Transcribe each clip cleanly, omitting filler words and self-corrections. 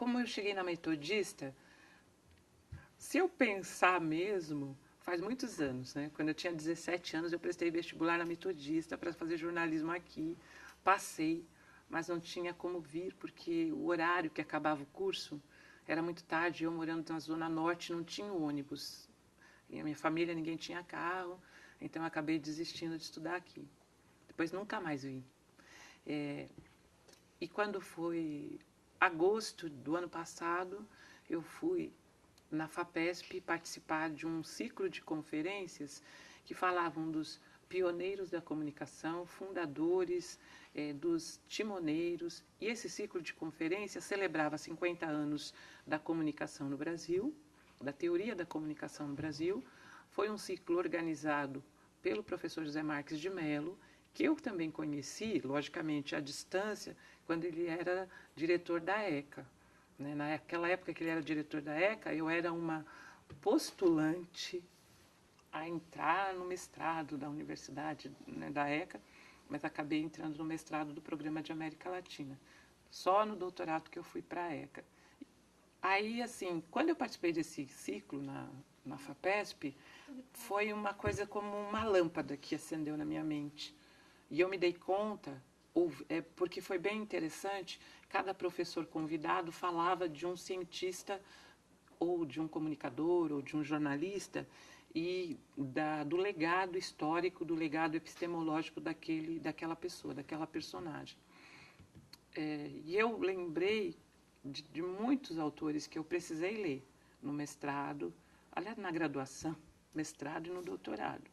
como eu cheguei na Metodista, se eu pensar mesmo, faz muitos anos, né? Quando eu tinha 17 anos, eu prestei vestibular na Metodista para fazer jornalismo aqui. Passei, mas não tinha como vir, porque o horário que acabava o curso era muito tarde. Eu, morando na Zona Norte, não tinha ônibus. E a minha família, ninguém tinha carro, então eu acabei desistindo de estudar aqui. Depois nunca mais vim. E quando foi agosto do ano passado, eu fui na FAPESP participar de um ciclo de conferências que falavam dos pioneiros da comunicação, fundadores, dos timoneiros. E esse ciclo de conferências celebrava 50 anos da comunicação no Brasil, da teoria da comunicação no Brasil. Foi um ciclo organizado pelo professor José Marques de Mello, que eu também conheci, logicamente, à distância, quando ele era diretor da ECA. Naquela época que ele era diretor da ECA, eu era uma postulante a entrar no mestrado da universidade, né, da ECA, mas acabei entrando no mestrado do Programa de América Latina. Só no doutorado que eu fui para a ECA. Aí, assim, quando eu participei desse ciclo na FAPESP, foi uma coisa como uma lâmpada que acendeu na minha mente. E eu me dei conta, porque foi bem interessante, cada professor convidado falava de um cientista ou de um comunicador ou de um jornalista e do legado histórico, do legado epistemológico daquela pessoa, daquela personagem. E eu lembrei de muitos autores que eu precisei ler no mestrado, aliás, na graduação, mestrado e no doutorado.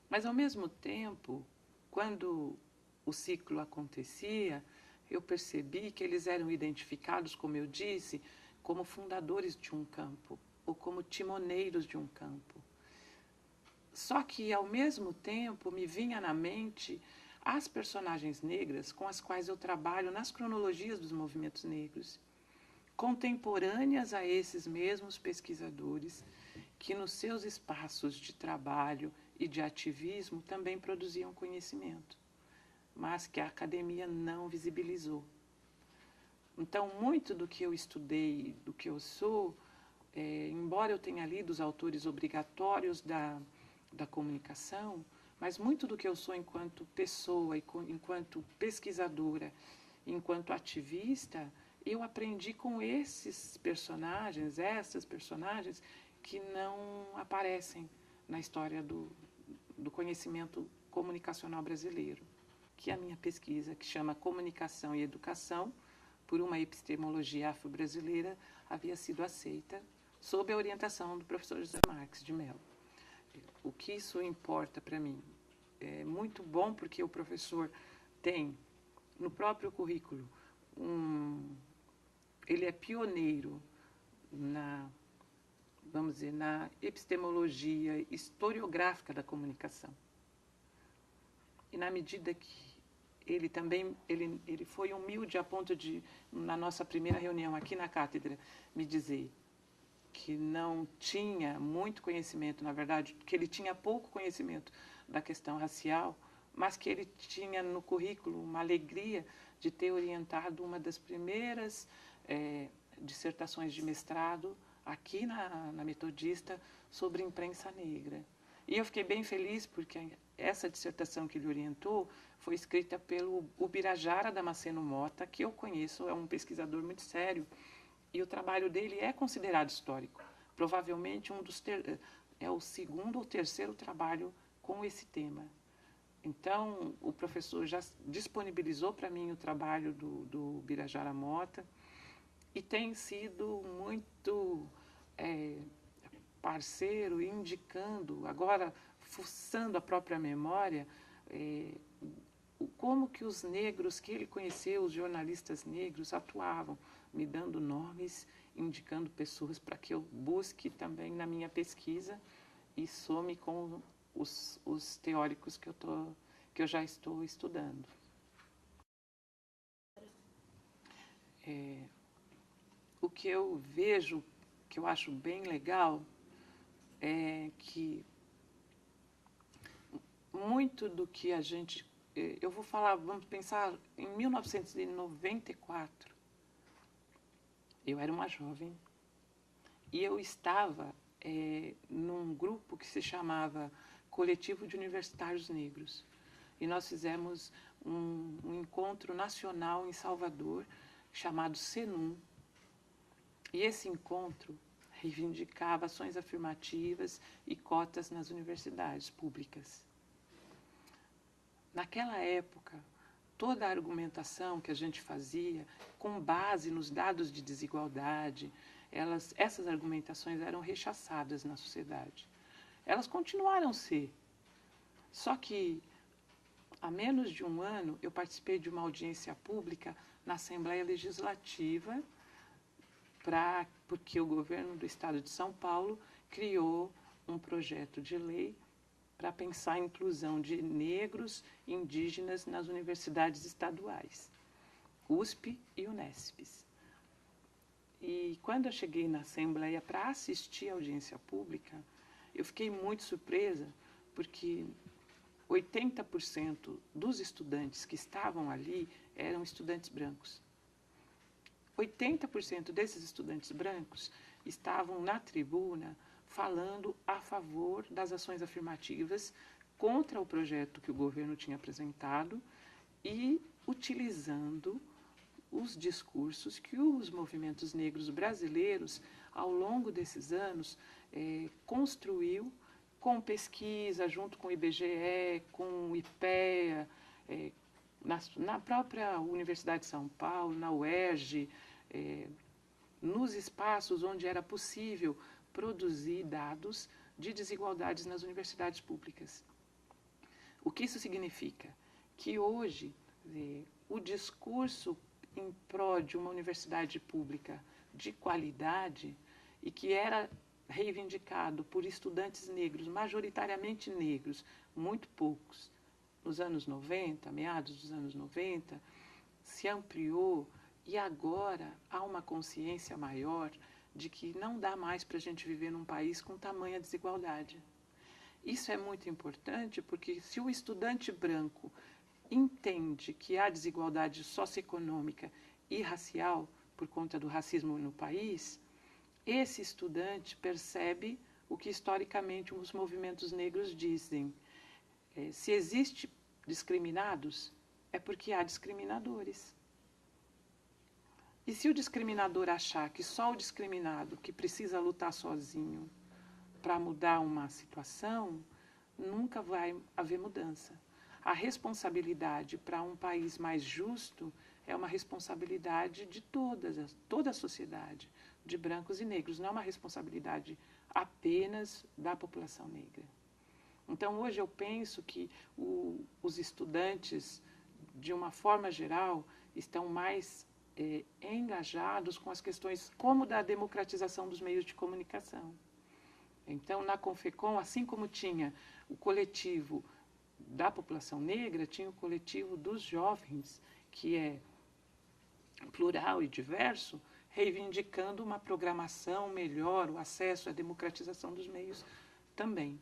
Mas, ao mesmo tempo, quando o ciclo acontecia, eu percebi que eles eram identificados, como eu disse, como fundadores de um campo, ou como timoneiros de um campo. Só que, ao mesmo tempo, me vinha na mente as personagens negras com as quais eu trabalho nas cronologias dos movimentos negros, contemporâneas a esses mesmos pesquisadores que nos seus espaços de trabalho e de ativismo também produziam conhecimento, mas que a academia não visibilizou. Então, muito do que eu estudei, do que eu sou, embora eu tenha lido os autores obrigatórios da comunicação, mas muito do que eu sou enquanto pessoa, enquanto pesquisadora, enquanto ativista, eu aprendi com esses personagens, essas personagens, que não aparecem na história do conhecimento comunicacional brasileiro, que é a minha pesquisa, que chama Comunicação e Educação, por uma epistemologia afro-brasileira, havia sido aceita sob a orientação do professor José Marques de Mello. O que isso importa para mim? É muito bom porque o professor tem no próprio currículo ele é pioneiro vamos dizer, na epistemologia historiográfica da comunicação. E na medida que ele também ele foi humilde a ponto de, na nossa primeira reunião aqui na cátedra, me dizer que não tinha muito conhecimento, na verdade, que ele tinha pouco conhecimento da questão racial, mas que ele tinha no currículo uma alegria de ter orientado uma das primeiras dissertações de mestrado aqui na Metodista sobre imprensa negra. E eu fiquei bem feliz porque essa dissertação que ele orientou foi escrita pelo Ubirajara Damasceno Mota, que eu conheço, é um pesquisador muito sério, e o trabalho dele é considerado histórico. Provavelmente é o segundo ou terceiro trabalho com esse tema. Então, o professor já disponibilizou para mim o trabalho do Ubirajara Mota e tem sido muito parceiro, indicando, agora fuçando a própria memória, como que os negros que ele conheceu, os jornalistas negros, atuavam, me dando nomes, indicando pessoas para que eu busque também na minha pesquisa e some com os teóricos que eu já estou estudando. O que eu vejo, que eu acho bem legal, é que muito do que a gente... Eu vou falar, vamos pensar em 1994, Eu era uma jovem e eu estava num grupo que se chamava Coletivo de Universitários Negros. E nós fizemos um encontro nacional em Salvador, chamado SENUM. E esse encontro reivindicava ações afirmativas e cotas nas universidades públicas. Naquela época, toda a argumentação que a gente fazia, com base nos dados de desigualdade, essas argumentações eram rechaçadas na sociedade. Elas continuaram a ser. Só que, há menos de um ano, eu participei de uma audiência pública na Assembleia Legislativa, porque o governo do Estado de São Paulo criou um projeto de lei para pensar a inclusão de negros e indígenas nas universidades estaduais, USP e Unesp. E quando eu cheguei na Assembleia para assistir à audiência pública, eu fiquei muito surpresa, porque 80% dos estudantes que estavam ali eram estudantes brancos. 80% desses estudantes brancos estavam na tribuna falando a favor das ações afirmativas contra o projeto que o governo tinha apresentado e utilizando os discursos que os movimentos negros brasileiros, ao longo desses anos, construiu com pesquisa, junto com o IBGE, com o IPEA, na própria Universidade de São Paulo, na UERJ, nos espaços onde era possível produzir dados de desigualdades nas universidades públicas. O que isso significa? Que hoje o discurso em prol de uma universidade pública de qualidade e que era reivindicado por estudantes negros, majoritariamente negros, muito poucos, nos anos 90, meados dos anos 90, se ampliou e agora há uma consciência maior de que não dá mais para a gente viver num país com tamanha desigualdade. Isso é muito importante porque se o estudante branco entende que há desigualdade socioeconômica e racial por conta do racismo no país, esse estudante percebe o que historicamente os movimentos negros dizem. Se existe discriminados, é porque há discriminadores. E se o discriminador achar que só o discriminado, que precisa lutar sozinho para mudar uma situação, nunca vai haver mudança. A responsabilidade para um país mais justo é uma responsabilidade de toda a sociedade, de brancos e negros, não é uma responsabilidade apenas da população negra. Então, hoje eu penso que os estudantes, de uma forma geral, estão mais engajados com as questões como da democratização dos meios de comunicação. Então, na Confecom, assim como tinha o coletivo da população negra, tinha o coletivo dos jovens, que é plural e diverso, reivindicando uma programação melhor, o acesso à democratização dos meios também.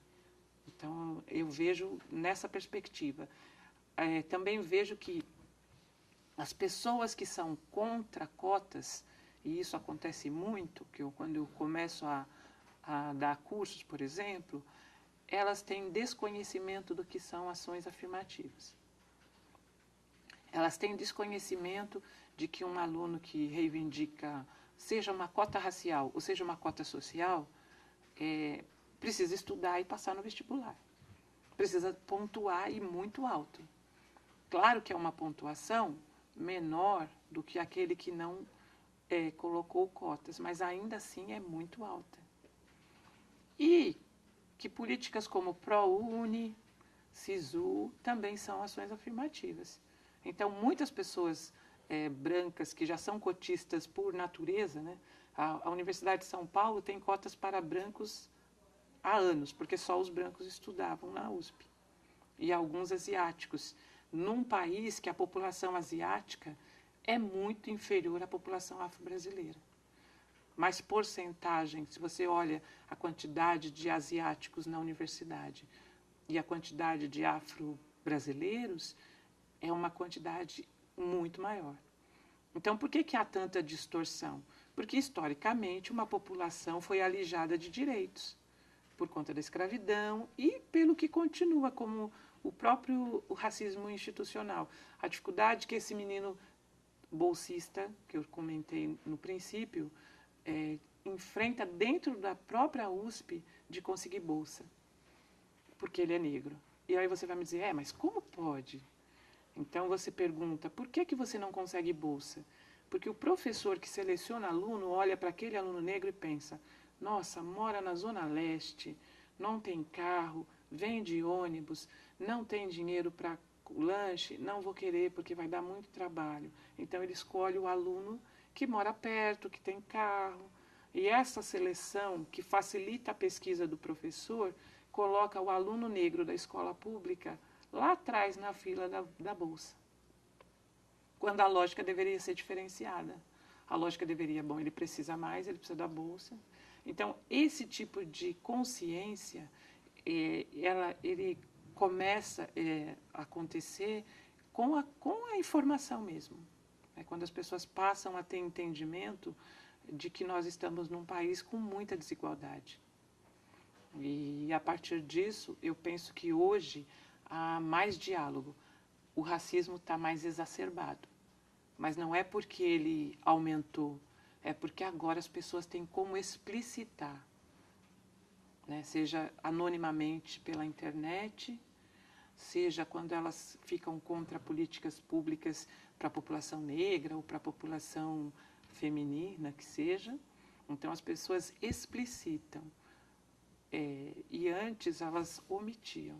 Então, eu vejo nessa perspectiva. Também vejo que as pessoas que são contra cotas, e isso acontece muito, que quando eu começo a dar cursos, por exemplo, elas têm desconhecimento do que são ações afirmativas. Elas têm desconhecimento de que um aluno que reivindica, seja uma cota racial ou seja uma cota social, precisa estudar e passar no vestibular. Precisa pontuar e muito alto. Claro que é uma pontuação menor do que aquele que não colocou cotas, mas ainda assim é muito alta. E que políticas como ProUni, SISU, também são ações afirmativas. Então, muitas pessoas brancas que já são cotistas por natureza, né? A Universidade de São Paulo tem cotas para brancos há anos, porque só os brancos estudavam na USP. E alguns asiáticos, num país que a população asiática é muito inferior à população afro-brasileira. Mas porcentagem, se você olha a quantidade de asiáticos na universidade e a quantidade de afro-brasileiros, é uma quantidade muito maior. Então, por que que há tanta distorção? Porque, historicamente, uma população foi alijada de direitos por conta da escravidão e pelo que continua como o próprio racismo institucional. A dificuldade que esse menino bolsista, que eu comentei no princípio, enfrenta dentro da própria USP de conseguir bolsa, porque ele é negro. E aí você vai me dizer, mas como pode? Então você pergunta, por que que você não consegue bolsa? Porque o professor que seleciona aluno olha para aquele aluno negro e pensa, nossa, mora na Zona Leste, não tem carro, vem de ônibus, não tem dinheiro para lanche, não vou querer porque vai dar muito trabalho. Então ele escolhe o aluno que mora perto, que tem carro. E essa seleção, que facilita a pesquisa do professor, coloca o aluno negro da escola pública lá atrás na fila da bolsa. Quando a lógica deveria ser diferenciada. A lógica deveria, bom, ele precisa mais, ele precisa da bolsa. Então, esse tipo de consciência, ele começa a acontecer com a informação mesmo. Quando as pessoas passam a ter entendimento de que nós estamos num país com muita desigualdade. E a partir disso, eu penso que hoje há mais diálogo. O racismo está mais exacerbado. Mas não é porque ele aumentou, é porque agora as pessoas têm como explicitar, né? Seja anonimamente pela internet, seja quando elas ficam contra políticas públicas para a população negra ou para a população feminina, que seja. Então as pessoas explicitam. E antes elas omitiam.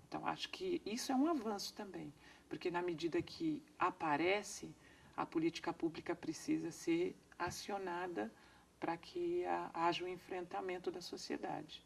Então, acho que isso é um avanço também, porque na medida que aparece, a política pública precisa ser acionada para que haja o enfrentamento da sociedade.